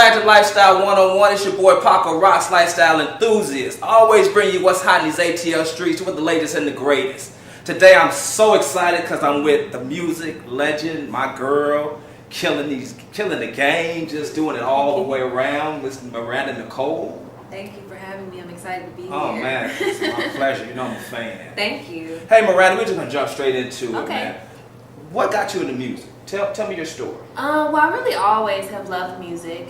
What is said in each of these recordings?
back to Lifestyle 101. It's your boy Paco Rox, lifestyle enthusiast. Always bring you what's hot in these ATL streets with the latest and the greatest. Today I'm so excited because I'm with the music legend, my girl, killing the game, just doing it all the way around, Miss Miranda Nicole. Thank you for having me. I'm excited to be here. Oh man, it's my pleasure. You know I'm a fan. Thank you. Hey Miranda, we're just gonna jump straight into it, Okay. man. What got you into music? Tell me your story. Well, I really always have loved music.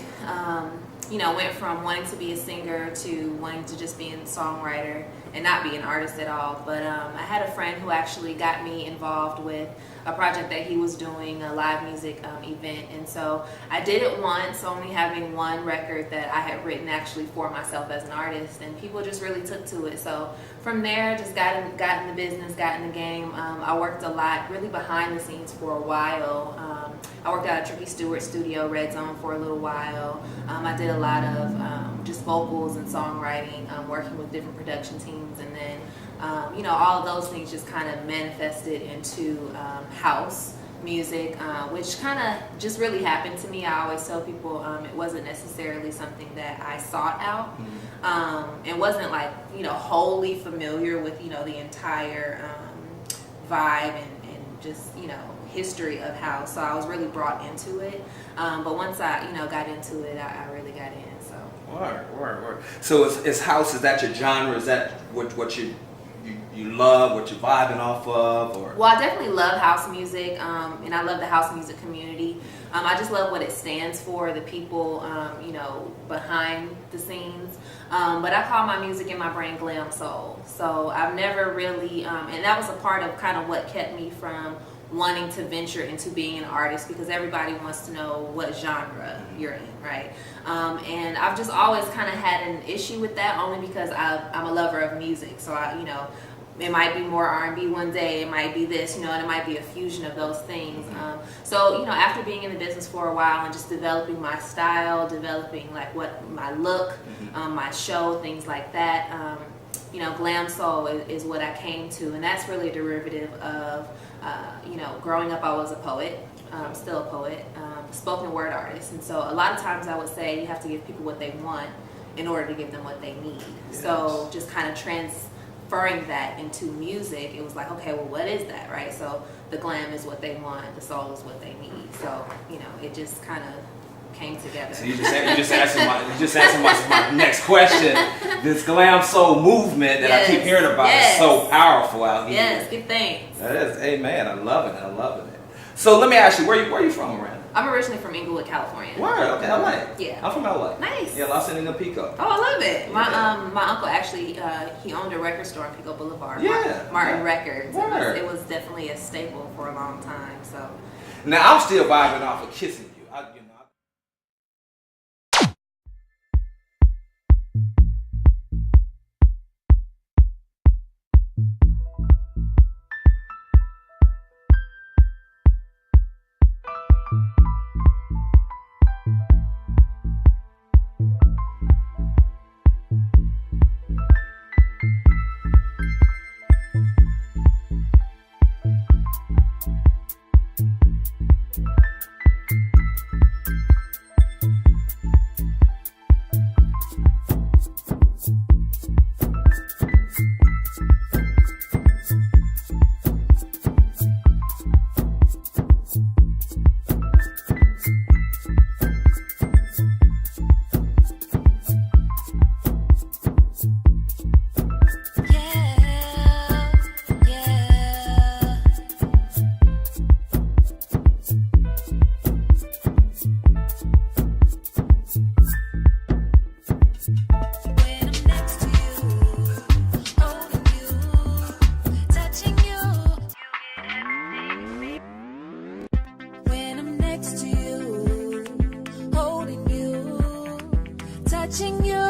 Went from wanting to be a singer to wanting to just be a songwriter and not be an artist at all. But I had a friend who actually got me involved with a project that he was doing, a live music event. And so I did it once, only having one record that I had written actually for myself as an artist. And people just really took to it. So from there, just got in the business, got in the game. I worked a lot, really behind the scenes for a while. I worked out at Tricky Stewart Studio, Red Zone, for a little while. I did a lot of just vocals and songwriting, working with different production teams, and then all of those things just kind of manifested into house music, which kind of just really happened to me. I always tell people it wasn't necessarily something that I sought out. It wasn't like wholly familiar with the entire vibe and just history of house. So I was really brought into it. But once I got into it, I really got in. So. Word. So is house? Is that your genre? Is that what you love? What you're vibing off of? Or? Well, I definitely love house music, and I love the house music community. I just love what it stands for, the people, behind the scenes. But I call my music and my brain glam soul. So I've never really, and that was a part of kind of what kept me from wanting to venture into being an artist, because everybody wants to know what genre you're in, right? And I've just always kind of had an issue with that, only because I'm a lover of music. So it might be more R&B one day, it might be this, and it might be a fusion of those things. So after being in the business for a while and just developing my style, developing like what my look, my show, things like that, glam soul is what I came to, and that's really a derivative of, growing up I was a poet, still a poet, spoken word artist, and so a lot of times I would say you have to give people what they want in order to give them what they need. Yes. So just kind of transferring that into music, it was like, okay, well, what is that, right? So the glam is what they want, the soul is what they need. So it just kind of came together. So you just answered my next question. This glam soul movement that I keep hearing about is so powerful out here. Yes, good things. That is, amen. I'm loving it. So let me ask you, where are you from, Miranda? I'm originally from Inglewood, California. Word, okay, LA. Yeah. I'm from LA. Nice. Yeah, Los Angeles, Pico. Oh, I love it. My uncle actually, he owned a record store on Pico Boulevard. Yeah. Martin Records. Word. It was definitely a staple for a long time. So. Now I'm still vibing off of Kissing You. Touching you,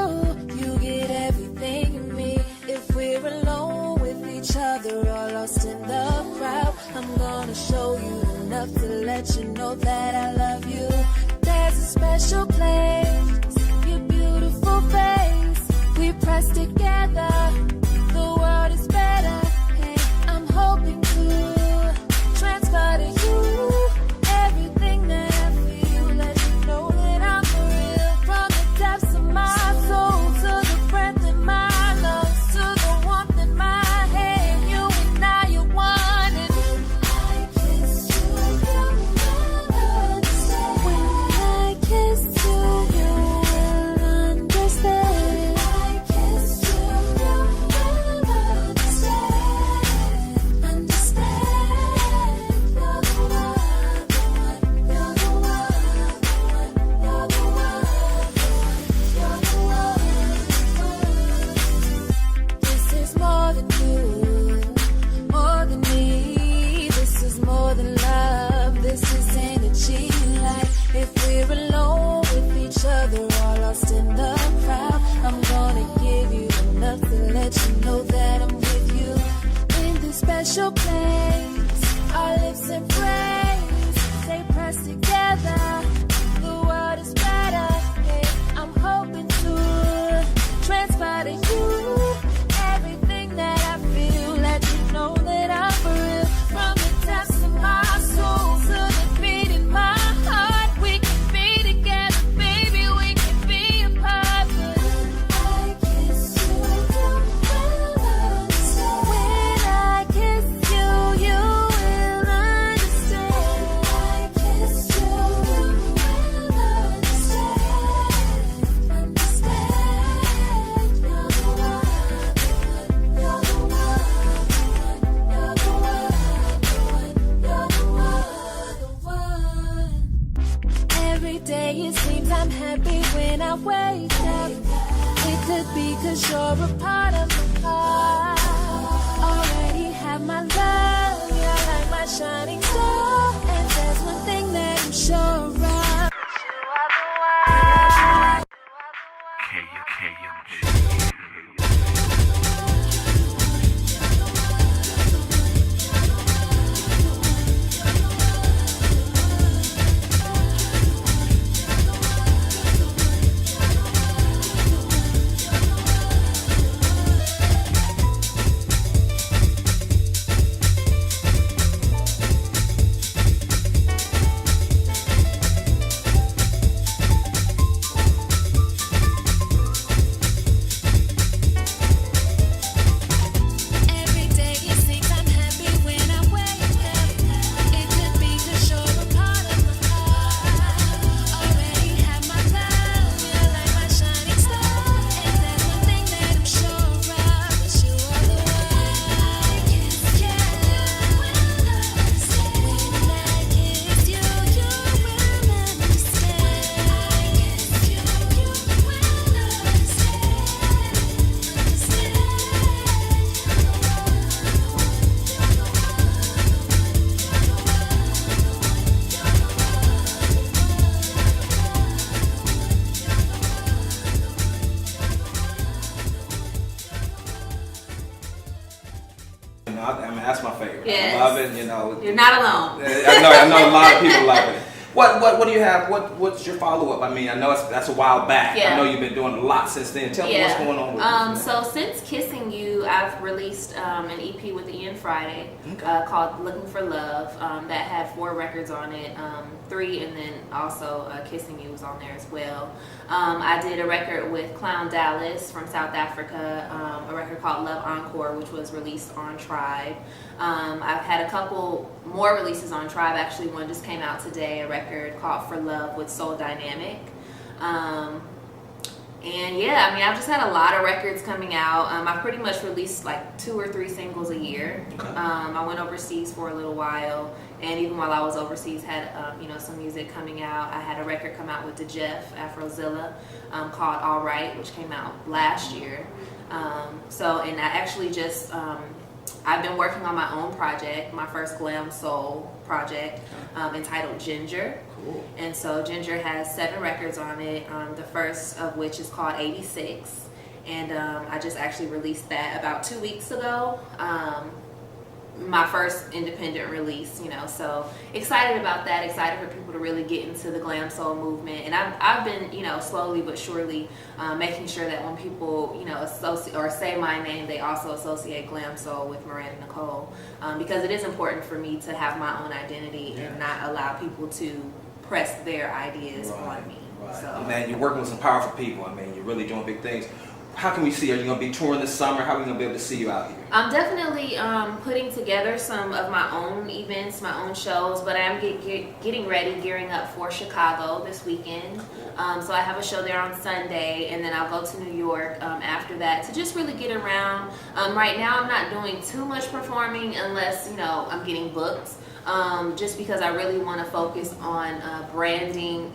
you get everything in me. If we're alone with each other or lost in the crowd, I'm gonna show you enough to let you know that I love you. There's a special place, your beautiful face. We press together, the world is better. Hey, I'm hoping to transfer to you everything that I feel. Let you know that I'm for real. could be 'cause you're a part of my heart. Already have my love, you're like my shining star. And there's one thing that I'm sure of. You are the one. Every day it seems I'm happy when I wake up. It could be 'cause you're a part of my heart. Already have my love, you're like my shining star. And there's one thing that I'm sure of, that you are the one. Yeah, when I kiss you, you will understand. You will You know, I mean, that's my favorite. Yes. I love it. You know, You're not alone. I know a lot of people love it. What do you have? What's your follow up? I mean, I know that's a while back. Yeah. I know you've been doing a lot since then. Tell me what's going on with you. So since Kissing You, I've released an EP with Ian Friday called Looking for Love that had 4 records on it, 3, and then also Kissing You was on there as well. I did a record with Clown Dallas from South Africa, a record called Love Encore, which was released on Tribe. I've had a couple more releases on Tribe. Actually, one just came out today, a record called For Love with Soul Dynamic. And yeah, I mean, I've just had a lot of records coming out. I pretty much released like 2 or 3 singles a year. Okay. I went overseas for a little while, and even while I was overseas, had some music coming out. I had a record come out with the Jeff Afrozilla called All Right, which came out last year. And I actually just I've been working on my own project, my first glam soul project, entitled Ginger. Cool. And so Ginger has 7 records on it, the first of which is called 86. And I just actually released that about 2 weeks ago. My first independent release, so excited about that, excited for people to really get into the glam soul movement. And I've been, slowly but surely making sure that when people, associate or say my name, they also associate glam soul with Miranda Nicole, because it is important for me to have my own identity and not allow people to press their ideas on me. Right. So, Man, you're working with some powerful people. I mean, you're really doing big things. How can we see you? Are you going to be touring this summer? How are we going to be able to see you out here? I'm definitely putting together some of my own events, my own shows, but I am getting ready, gearing up for Chicago this weekend. So I have a show there on Sunday, and then I'll go to New York after that to just really get around. Right now I'm not doing too much performing unless, I'm getting booked, just because I really want to focus on branding,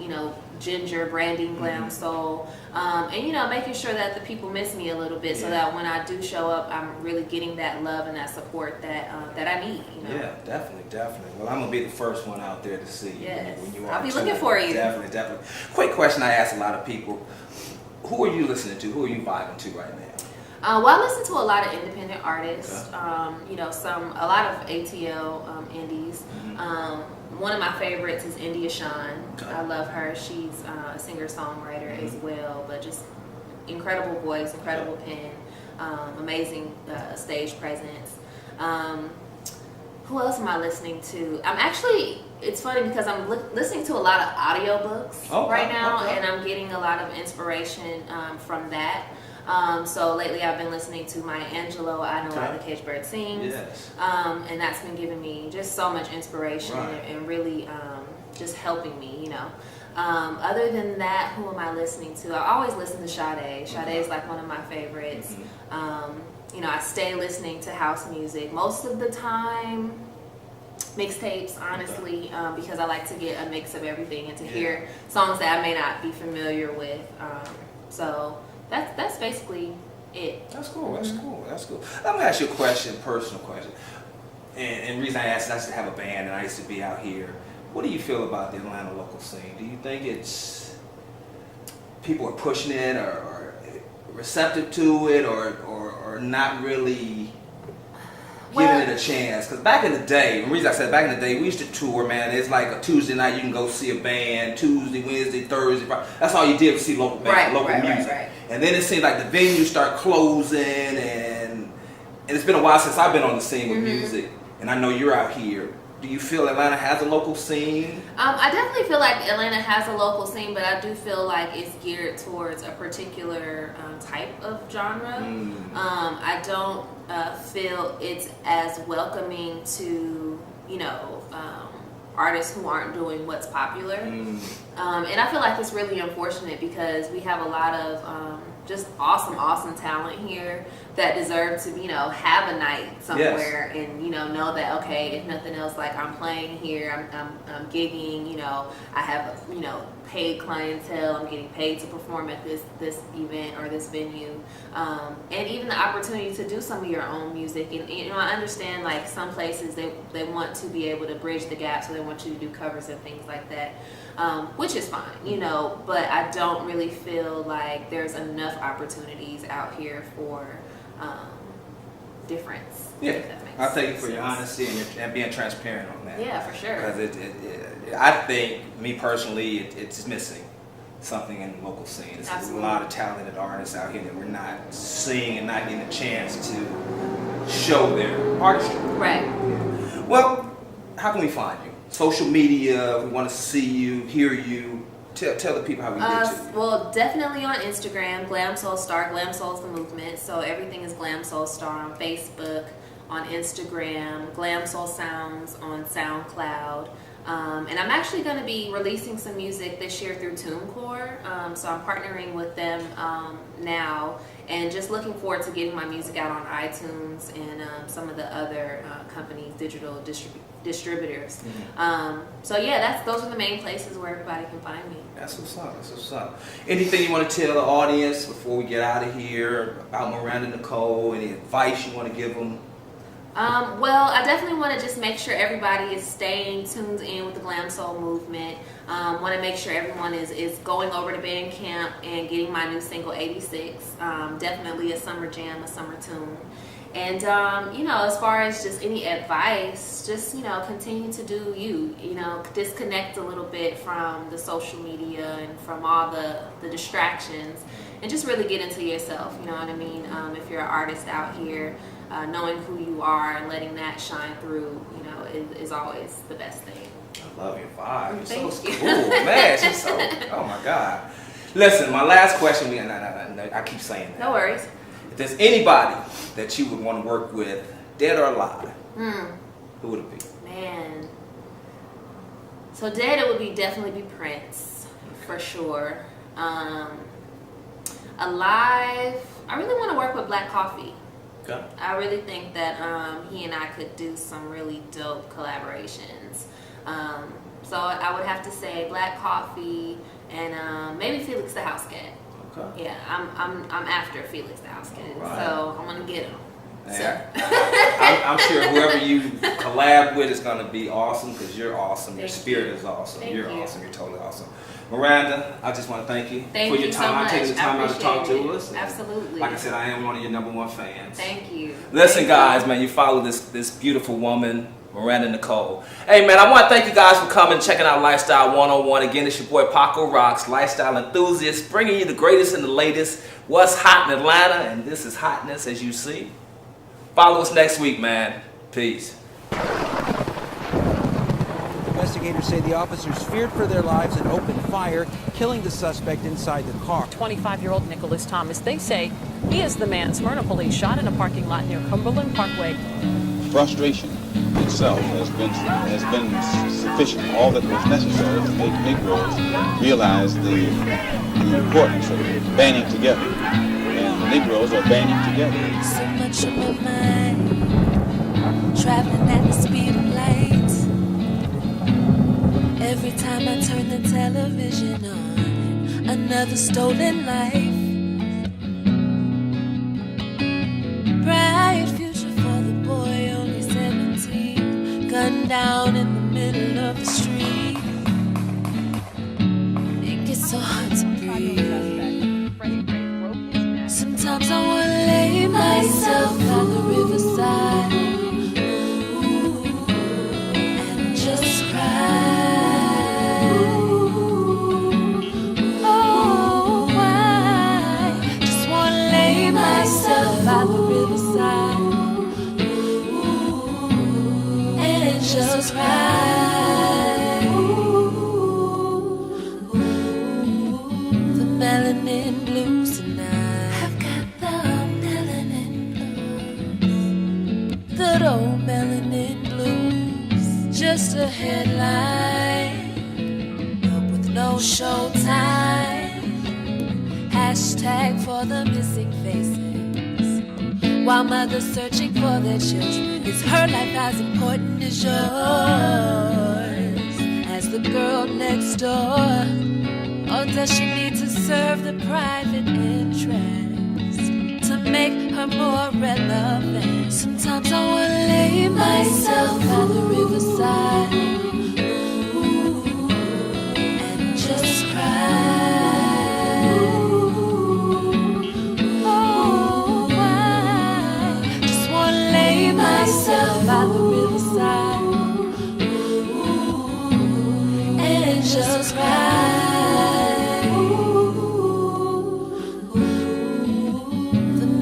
Ginger, branding glam soul, and making sure that the people miss me a little bit, so that when I do show up, I'm really getting that love and that support that I need. Yeah, definitely. Well, I'm gonna be the first one out there to see you. Yes. When you are I'll be touring. looking for you. Definitely. Quick question I ask a lot of people: who are you listening to? Who are you vibing to right now? Well, I listen to a lot of independent artists. Okay. A lot of ATL indies. One of my favorites is India Shawn. Okay. I love her. She's a singer-songwriter as well, but just incredible voice, incredible pen, amazing stage presence. Who else am I listening to? It's funny because I'm listening to a lot of audiobooks right now, and I'm getting a lot of inspiration from that. So lately I've been listening to Maya Angelou, I Know Why the Caged Bird Sings, and that's been giving me just so much inspiration and really just helping me, Other than that, who am I listening to? I always listen to Sade. Sade is like one of my favorites. I stay listening to house music most of the time. Mixtapes, honestly, because I like to get a mix of everything and to hear songs that I may not be familiar with. So that's basically it. That's cool. That's cool. That's cool. Let me ask you a question, personal question. And the reason I asked is I used to have a band and I used to be out here. What do you feel about the Atlanta local scene? Do you think it's people are pushing it or receptive to it or not really giving it a chance? Because back in the day, the reason I said back in the day, we used to tour, man. It's like a Tuesday night, you can go see a band. Tuesday, Wednesday, Thursday, Friday. That's all you did was see local bands, local music. Right. And then it seemed like the venues start closing, and it's been a while since I've been on the scene with music. And I know you're out here. Do you feel Atlanta has a local scene? I definitely feel like Atlanta has a local scene, but I do feel like it's geared towards a particular type of genre. I don't feel it's as welcoming to, artists who aren't doing what's popular. And I feel like it's really unfortunate because we have a lot of just awesome talent here that deserve to, have a night somewhere and, know that, okay, if nothing else, like I'm playing here, I'm gigging, I have, paid clientele, I'm getting paid to perform at this event or this venue. And even the opportunity to do some of your own music. And, I understand like some places they want to be able to bridge the gap, so they want you to do covers and things like that. Which is fine, but I don't really feel like there's enough opportunities out here for difference. Yeah, I thank you for your honesty and being transparent on that. Yeah, for sure. Because I think, me personally, it's missing something in the local scene. There's a lot of talented artists out here that we're not seeing and not getting a chance to show their artistry. Right. Yeah. Well, how can we find you? Social media, we want to see you, hear you. Tell the people how we get to you. Well, definitely on Instagram, Glam Soul Star. Glam Soul is the movement, so everything is Glam Soul Star on Facebook, on Instagram, Glam Soul Sounds on SoundCloud. And I'm actually going to be releasing some music this year through TuneCore. So I'm partnering with them now and just looking forward to getting my music out on iTunes and some of the other companies, digital distributors. So yeah, those are the main places where everybody can find me. That's what's up. That's what's up. Anything you want to tell the audience before we get out of here about Miranda Nicole? Any advice you want to give them? Well, I definitely want to just make sure everybody is staying tuned in with the Glam Soul movement. Want to make sure everyone is going over to Bandcamp and getting my new single 86. Definitely a summer jam, a summer tune. And, as far as just any advice, just, continue to do you, disconnect a little bit from the social media and from all the distractions and just really get into yourself, you know what I mean? If you're an artist out here, knowing who you are and letting that shine through, is always the best thing. I love your vibe. You're so Thank you. cool, man. She's so, oh my God. Listen, my last question, I keep saying that. No worries. If there's anybody that you would want to work with, dead or alive, who would it be? Man. So dead, it would definitely be Prince, for sure. Alive, I really want to work with Black Coffee. Okay. I really think that he and I could do some really dope collaborations. So I would have to say Black Coffee and maybe Felix the House Cat. Okay. Yeah, I'm after Felix the House Cat, right. So I'm gonna get him. Yeah. I'm sure whoever you collab with is going to be awesome because you're awesome. Your spirit is awesome. You're awesome. You're totally awesome. Miranda, I just want to thank you for your time, taking the time out to talk to us. Absolutely. Like I said, I am one of your #1 fans. Thank you. Listen, guys, man, you follow this beautiful woman, Miranda Nicole. Hey, man, I want to thank you guys for coming, checking out Lifestyle 101. Again, it's your boy Paco Rox, lifestyle enthusiast, bringing you the greatest and the latest, what's hot in Atlanta, and this is hotness, as you see. Follow us next week, man. Peace. Investigators say the officers feared for their lives and opened fire, killing the suspect inside the car. 25-year-old Nicholas Thomas, they say he is the man Smyrna police shot in a parking lot near Cumberland Parkway. Frustration itself has been sufficient, all that was necessary to make Negroes realize the importance of banding together. And the Negroes are banding together. So much on my mind, traveling at the speed of light. Every time I turn the television on, another stolen life. Sitting down in the middle of the street, it gets so hard to breathe. Sometimes I wanna lay myself by the riverside and just cry. Oh, I just wanna lay myself by the riverside and just cry. The melanin blues tonight. I've got the melanin blues. Good old melanin blues. Just a headline, but with no showtime. Hashtag for the missing faces. While mothers searching for their children. Is her life as important as yours? As the girl next door? Or does she need to serve the private interest to make her more relevant? Sometimes I wanna lay myself by the riverside and just cry. Oh, I just wanna lay myself by the riverside and just cry.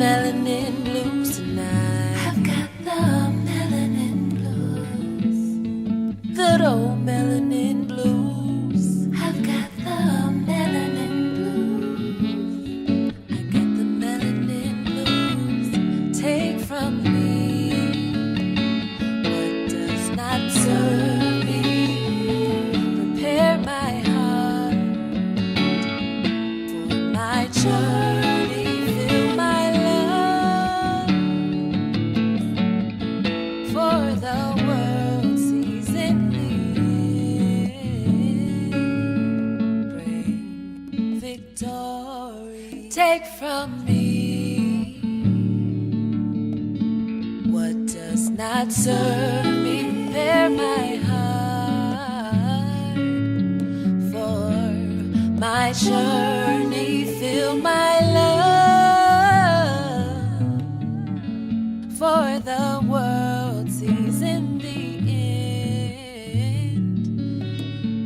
Melanin blues tonight. I've got the melanin blues. Good old melanin blues. I've got the melanin blues. I got the melanin blues. Take from me what does not serve me. Prepare my heart for my journey. Fill my for the world sees in me. Bring victory. Take from me what does not serve me. Prepare my heart for my journey. Fill my love for the world sees in the end.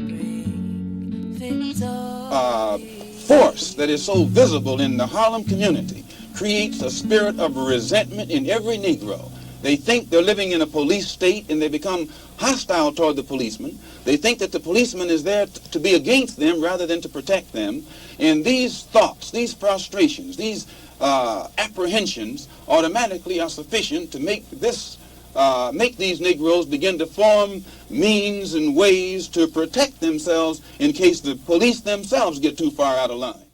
Bring victory. Force that is so visible in the Harlem community creates a spirit of resentment in every Negro. They think they're living in a police state and they become hostile toward the policeman. They think that the policeman is there to be against them rather than to protect them. And these thoughts, these frustrations, these apprehensions automatically are sufficient to make these Negroes begin to form means and ways to protect themselves in case the police themselves get too far out of line.